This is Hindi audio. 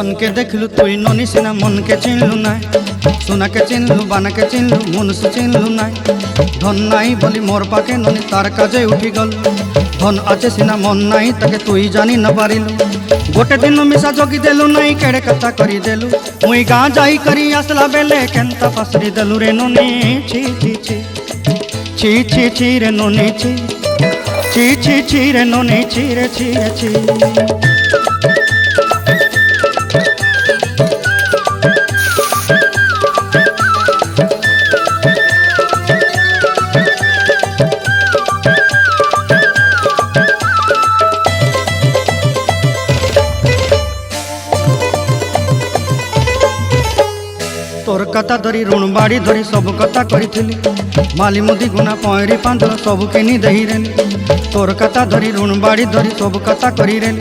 धन के देखलु तुई ननी सिना मन के चिन्हलु ना सोना के चिन्हलु बाना के चिन्हलु मनुष्य चिन्हलु ना धन नाई बोली मोर पाके ननी तार काजे उठी गल धन आचे सिना मन नाई ताके तुई जानी न पारिलु गोटे दिन मिसा जगी देलु नाई केड़े कथा करी देलु मुई गाँ जाई करी आसला बेले केंता पासरी देलु रे ननी छी छी छी छी छी छी रे ननी छी छी छी छी रे ननी छी रे छी रे छी तोर कथा धरी ऋण बाड़ी धरी सब कथा करी माली मुदी गुना पहरी पांद सब किनी दही रे तोर कथा धरी ऋण बाड़ी धरी सब कथा करी रे।